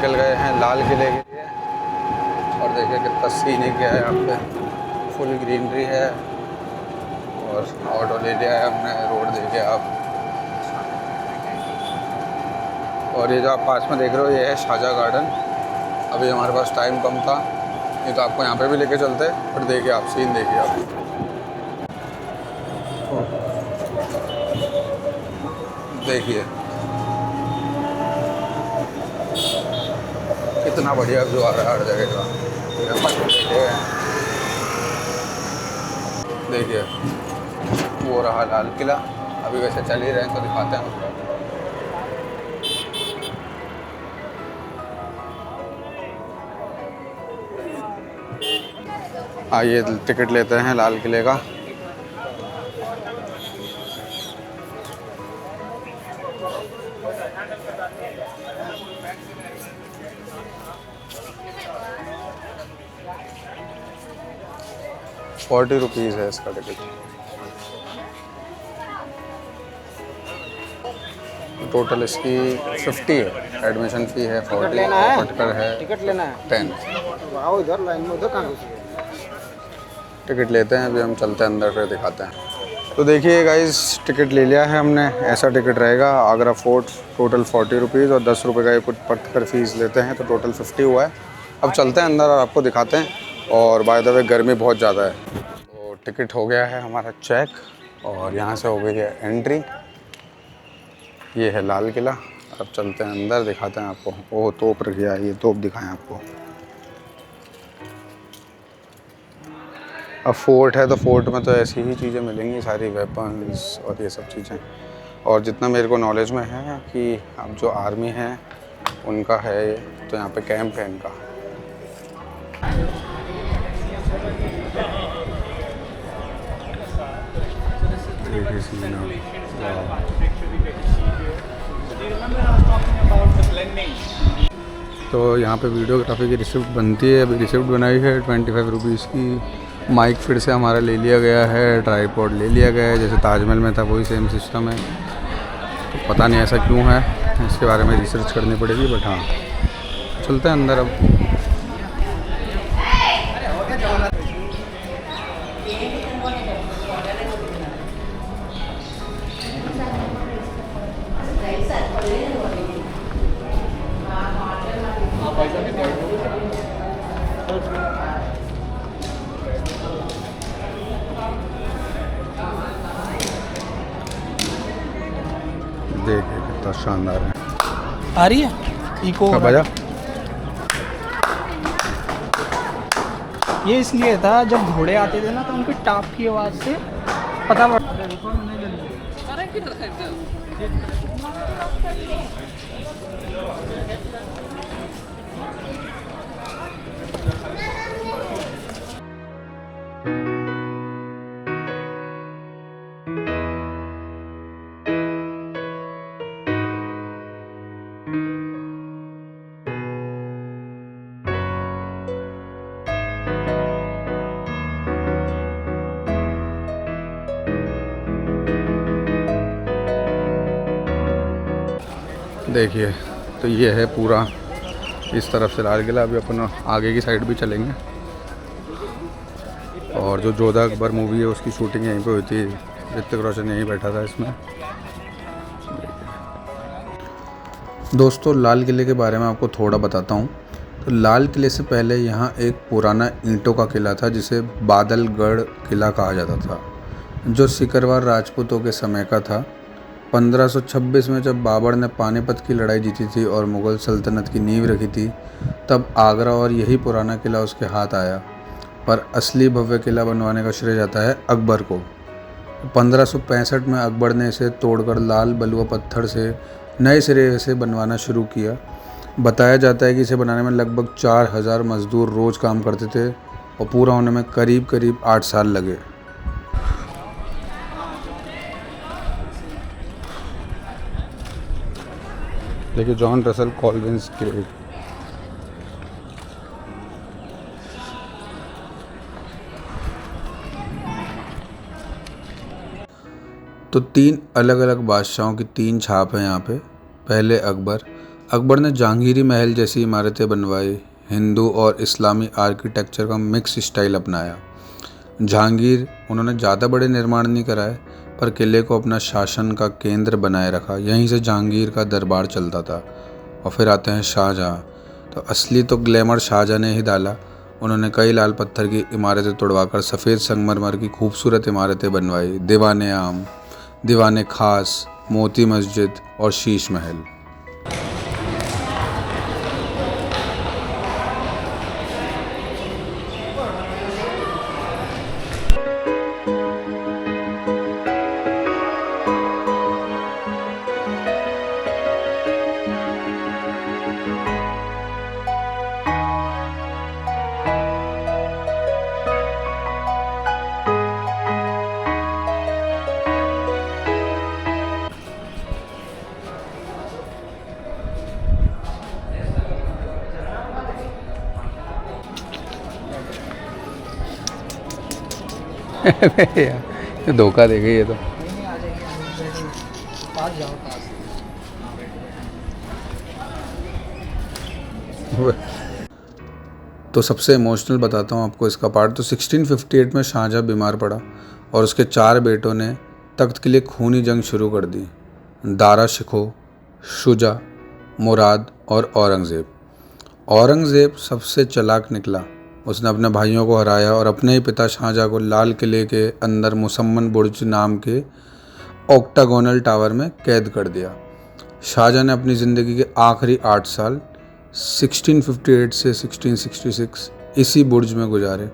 निकल गए हैं लाल किले के लिए। और देखिए कितना सीनिक है यहाँ पे, फुल ग्रीनरी है। और ऑटो ले लिया है हमने, रोड देखिए आप। और ये जो आप पास में देख रहे हो ये है शाहजहाँ गार्डन। अभी हमारे पास टाइम कम था, नहीं तो आपको यहाँ पे भी लेके चलते। और देखिए आप सीन देखिए आप, देखिए कितना बढ़िया व्यू आ रहा है हर जगह का। देखिए वो रहा लाल किला। अभी वैसे चल ही रहे हैं तो दिखाते हैं आपको। आइए टिकट लेते हैं लाल किले का। ₹40 है इसका टिकट। टोटल इसकी 50 है। एडमिशन फ़ी है 40, टिकट है टिकट लेना है 10। आओ इधर लाइन में, उधर कहाँ टिकट लेते हैं, अभी हम चलते हैं अंदर, फिर दिखाते हैं। तो देखिए गाइस, टिकट ले लिया है हमने। ऐसा टिकट रहेगा आगरा फोर्ट, टोटल ₹40 और ₹10 का ये कुछ पत्थर फीस लेते हैं, तो टोटल 50 हुआ है। अब चलते हैं अंदर और आपको दिखाते हैं। और बाय द वे गर्मी बहुत ज़्यादा है। तो टिकट हो गया है हमारा चेक और यहाँ से हो गई है एंट्री। ये है लाल किला। अब चलते हैं अंदर, दिखाते हैं आपको। ओह तोप रखी है, ये तोप दिखाएं आपको। अब फोर्ट है तो फोर्ट में तो ऐसी ही चीज़ें मिलेंगी, सारी वेपन्स और ये सब चीज़ें। और जितना मेरे को नॉलेज में है कि अब जो आर्मी है उनका है ये, तो यहाँ पे कैंप है इनका। तो यहाँ पे वीडियोग्राफी की रिसिप्ट बनती है। अभी रिसिप्ट बनाई है ₹25 की। माइक फिर से हमारा ले लिया गया है, ट्राईपॉड ले लिया गया है, जैसे ताजमहल में था वही सेम सिस्टम है। तो पता नहीं ऐसा क्यों है, इसके बारे में रिसर्च करनी पड़ेगी। बट हाँ, चलते हैं अंदर अब। देखिए कितना शानदार है। आ रही है इको बजा। ये इसलिए था, जब घोड़े आते थे ना तो उनकी टाप की आवाज़ से पता पड़। देखिए तो ये है पूरा इस तरफ से लाल किला। अभी अपन आगे की साइड भी चलेंगे। और जो जोधा अकबर मूवी है उसकी शूटिंग यहीं पे हुई थी। ऋतिक रोशन यहीं बैठा था इसमें। दोस्तों लाल किले के बारे में आपको थोड़ा बताता हूँ। तो लाल किले से पहले यहाँ एक पुराना ईंटों का किला था जिसे बादलगढ़ किला कहा जाता था, जो सिकरवार राजपूतों के समय का था। 1526 में जब बाबर ने पानीपत की लड़ाई जीती थी और मुग़ल सल्तनत की नींव रखी थी, तब आगरा और यही पुराना किला उसके हाथ आया। पर असली भव्य किला बनवाने का श्रेय जाता है अकबर को। 1565 में अकबर ने इसे तोड़कर लाल बलुआ पत्थर से नए सिरे से बनवाना शुरू किया। बताया जाता है कि इसे बनाने में लगभग 4000 मजदूर रोज़ काम करते थे और पूरा होने में करीब करीब 8 साल लगे। देखिए जॉन रसल कॉलिंस ग्रेव। तो 3 अलग अलग बादशाहों की 3 छाप है यहाँ पे। पहले अकबर। अकबर ने जहांगीरी महल जैसी इमारतें बनवाई, हिंदू और इस्लामी आर्किटेक्चर का मिक्स स्टाइल अपनाया। जहांगीर उन्होंने ज़्यादा बड़े निर्माण नहीं कराए, पर किले को अपना शासन का केंद्र बनाए रखा। यहीं से जहांगीर का दरबार चलता था। और फिर आते हैं शाहजहाँ। तो असली तो ग्लैमर शाहजहाँ ने ही डाला। उन्होंने कई लाल पत्थर की इमारतें तोड़वाकर सफ़ेद संगमरमर की खूबसूरत इमारतें बनवाई। दीवाने आम, दीवाने खास, मोती मस्जिद और शीश महल। यार धोखा दे गई ये तो। नहीं आ जाएगी, पास जाओ पास। तो सबसे इमोशनल बताता हूँ आपको इसका पार्ट। तो 1658 में शाहजहाँ बीमार पड़ा और उसके 4 बेटों ने तख्त के लिए खूनी जंग शुरू कर दी। दारा शिकोह, शुजा, मुराद और औरंगज़ेब। औरंगज़ेब सबसे चालाक निकला। उसने अपने भाइयों को हराया और अपने ही पिता शाहजहाँ को लाल किले के अंदर मुसम्मन बुर्ज नाम के ऑक्टागोनल टावर में कैद कर दिया। शाहजहाँ ने अपनी ज़िंदगी के आखिरी 8 साल 1658 से 1666 इसी बुर्ज में गुजारे,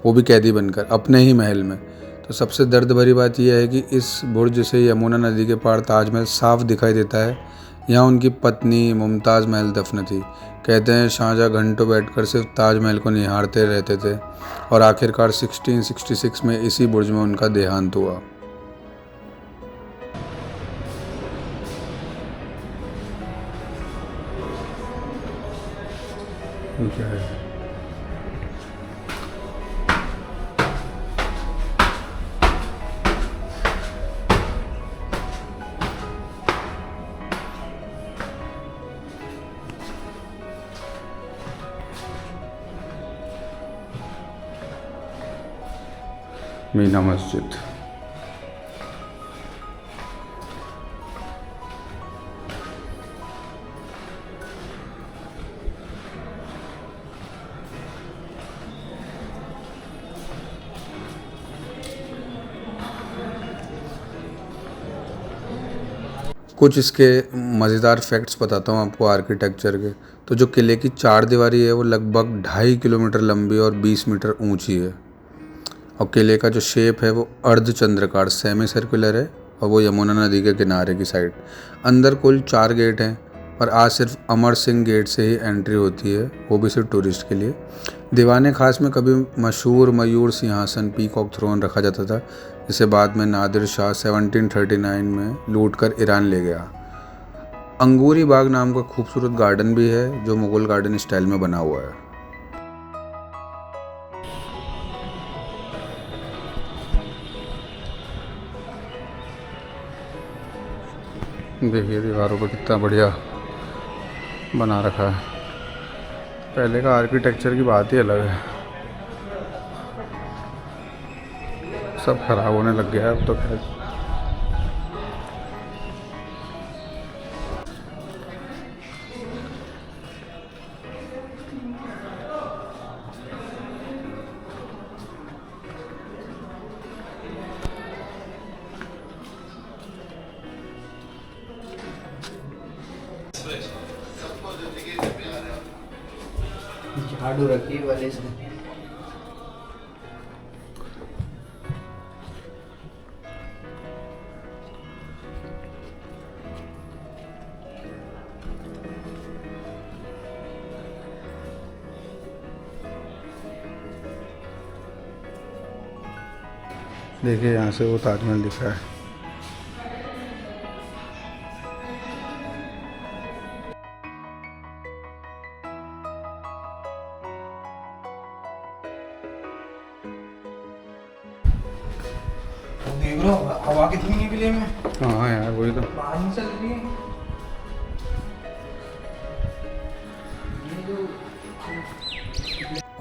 वो भी कैदी बनकर अपने ही महल में। तो सबसे दर्द भरी बात यह है कि इस बुर्ज से यमुना नदी के पार ताजमहल साफ दिखाई देता है। यहाँ उनकी पत्नी मुमताज़ महल दफन थी। कहते हैं शाहजहाँ घंटों बैठकर सिर्फ ताजमहल को निहारते रहते थे और आखिरकार 1666 में इसी बुर्ज में उनका देहांत हुआ। क्या है? मीना मस्जिद। कुछ इसके मज़ेदार फैक्ट्स बताता हूँ आपको आर्किटेक्चर के। तो जो किले की 4 दीवारी है वो लगभग 2.5 किलोमीटर लंबी और 20 मीटर ऊंची है। और किले का जो शेप है वो अर्धचंद्राकार सेमी सर्कुलर है और वो यमुना नदी के किनारे की साइड। अंदर कुल 4 गेट हैं, पर आज सिर्फ अमर सिंह गेट से ही एंट्री होती है, वो भी सिर्फ टूरिस्ट के लिए। दीवाने खास में कभी मशहूर मयूर सिंहासन पीकॉक थ्रोन रखा जाता था, जिसे बाद में नादिर शाह 1739 में लूट कर ईरान ले गया। अंगूरी बाग नाम का खूबसूरत गार्डन भी है जो मुगल गार्डन स्टाइल में बना हुआ है। देखिए दीवारों पर कितना बढ़िया बना रखा है। पहले का आर्किटेक्चर की बात ही अलग है, सब खराब होने लग गया है अब तो। खैर झाड़ू रखी वाले से। देखिए यहाँ से वो ताजमहल दिख रहा है। देख लो हवा कितनी निकली में। हाँ यार वही तो। बाहर नहीं चल रही है।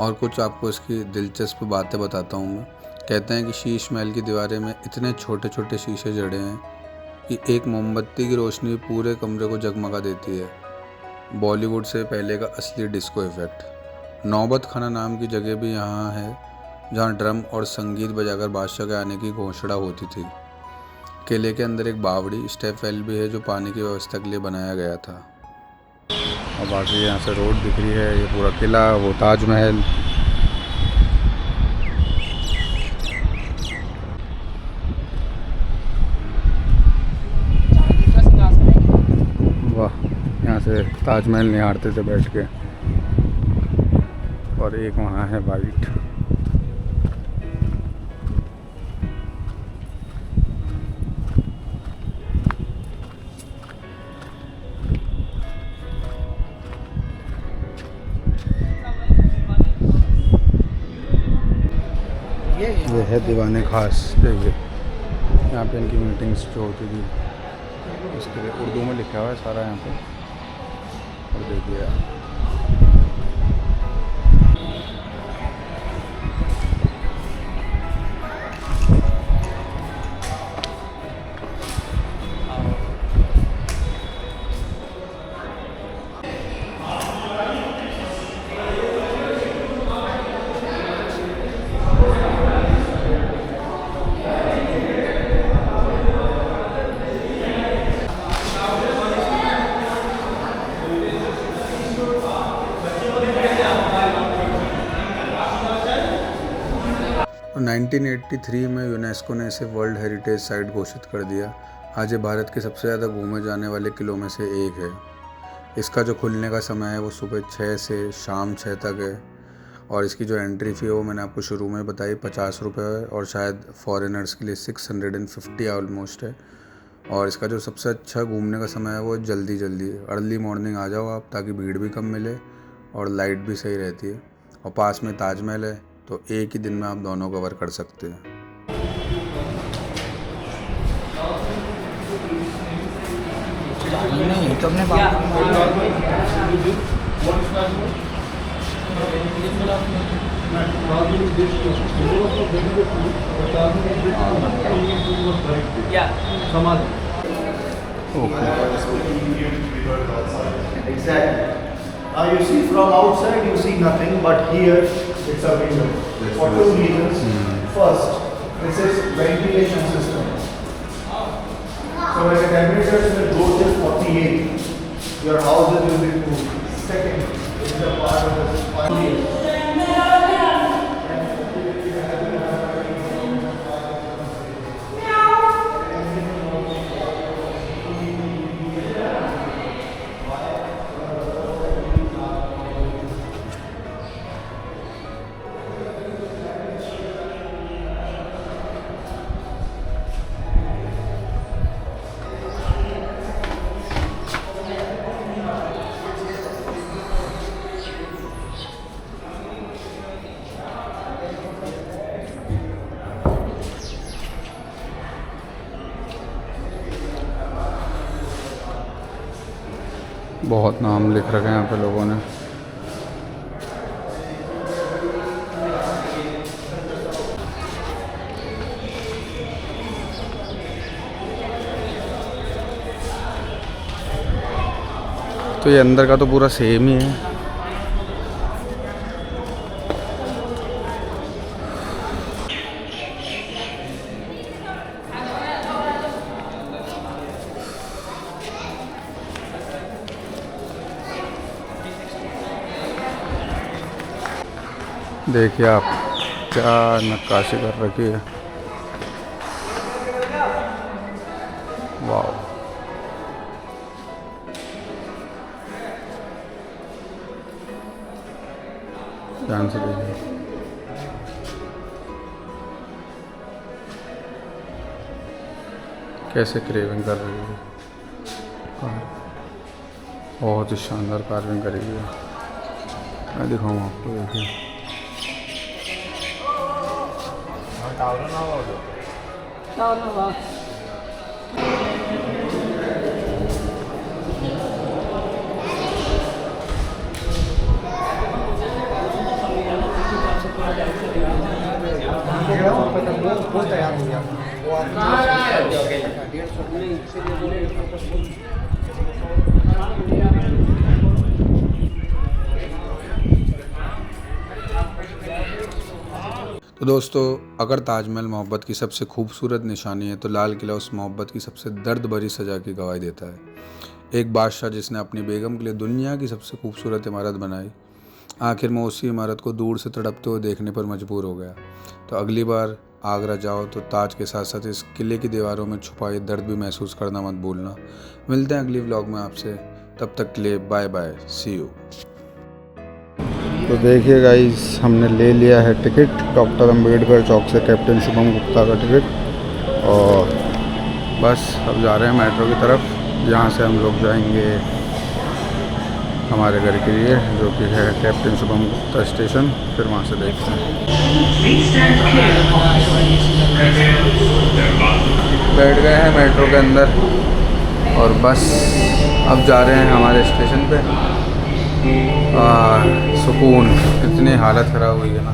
और कुछ आपको इसकी दिलचस्प बातें बताता हूँ मैं। कहते हैं कि शीश महल की दीवारें में इतने छोटे छोटे शीशे जड़े हैं कि एक मोमबत्ती की रोशनी पूरे कमरे को जगमगा देती है। बॉलीवुड से पहले का असली डिस्को इफ़ेक्ट। नौबत खाना नाम की जगह भी यहाँ है, जहाँ ड्रम और संगीत बजाकर बादशाह के आने की घोषणा होती थी। किले के अंदर एक बावड़ी स्टेप वेल भी है जो पानी की व्यवस्था के लिए बनाया गया था। और बाकी यहाँ से रोड दिख रही है, ये पूरा किला, वो ताजमहल। वाह, यहाँ से ताजमहल निहारते थे बैठ के। और एक वहाँ है वाइट। ये है दीवाने खास जगह, यहाँ पे इनकी मीटिंग्स जो होती थी इसके लिए उर्दू में लिखा हुआ है सारा यहाँ पे। और देखिए और 1983 में यूनेस्को ने इसे वर्ल्ड हेरिटेज साइट घोषित कर दिया। आज ये भारत के सबसे ज़्यादा घूमे जाने वाले किलों में से एक है। इसका जो खुलने का समय है वो सुबह 6 से शाम 6 तक है। और इसकी जो एंट्री फ़ी है वो मैंने आपको शुरू में बताई 50 रुपये है, और शायद फॉरेनर्स के लिए 650 ऑलमोस्ट है। और इसका जो सबसे अच्छा घूमने का समय है वो जल्दी अर्ली मॉर्निंग आ जाओ आप, ताकि भीड़ भी कम मिले और लाइट भी सही रहती है। और पास में ताजमहल है, तो एक ही दिन में आप दोनों कवर कर सकते हैं। नहीं तो अपने Exactly. Now you see from outside you see nothing, but here it's a window. For two reasons. First, this is ventilation system. So when the temperatures will go till 48, your houses will be cool. Second, it is a part of the spine. बहुत नाम लिख रखे हैं यहाँ पे लोगों ने। तो ये अंदर का तो पूरा सेम ही है। देखिए आप क्या नक्काशी कर रखी है। वाह, ध्यान से देखिए। कैसे क्रेविंग कर रही है। बहुत ही शानदार कार्विंग करी हुई है। मैं दिखाऊँ आपको, देखिए। तो दोस्तों, अगर ताजमहल मोहब्बत की सबसे खूबसूरत निशानी है तो लाल किला उस मोहब्बत की सबसे दर्द भरी सजा की गवाही देता है। एक बादशाह जिसने अपनी बेगम के लिए दुनिया की सबसे खूबसूरत इमारत बनाई, आखिर में उसी इमारत को दूर से तड़पते हुए देखने पर मजबूर हो गया। तो अगली बार आगरा जाओ तो ताज के साथ साथ इस किले की दीवारों में छुपा ये दर्द भी महसूस करना मत भूलना। मिलते हैं अगली व्लॉग में आपसे, तब तक के लिए बाय बाय, सी यू। तो देखिए गाइस, हमने ले लिया है टिकट डॉक्टर अंबेडकर चौक से कैप्टन शुभम गुप्ता का टिकट, और बस अब जा रहे हैं मेट्रो की तरफ, जहाँ से हम लोग जाएंगे हमारे घर के लिए, जो कि है कैप्टन शुभम गुप्ता स्टेशन। फिर वहाँ से देखते हैं। बैठ गए हैं मेट्रो के अंदर और बस अब जा रहे हैं हमारे स्टेशन पे। सुकून, इतनी हालत ख़राब हुई है ना।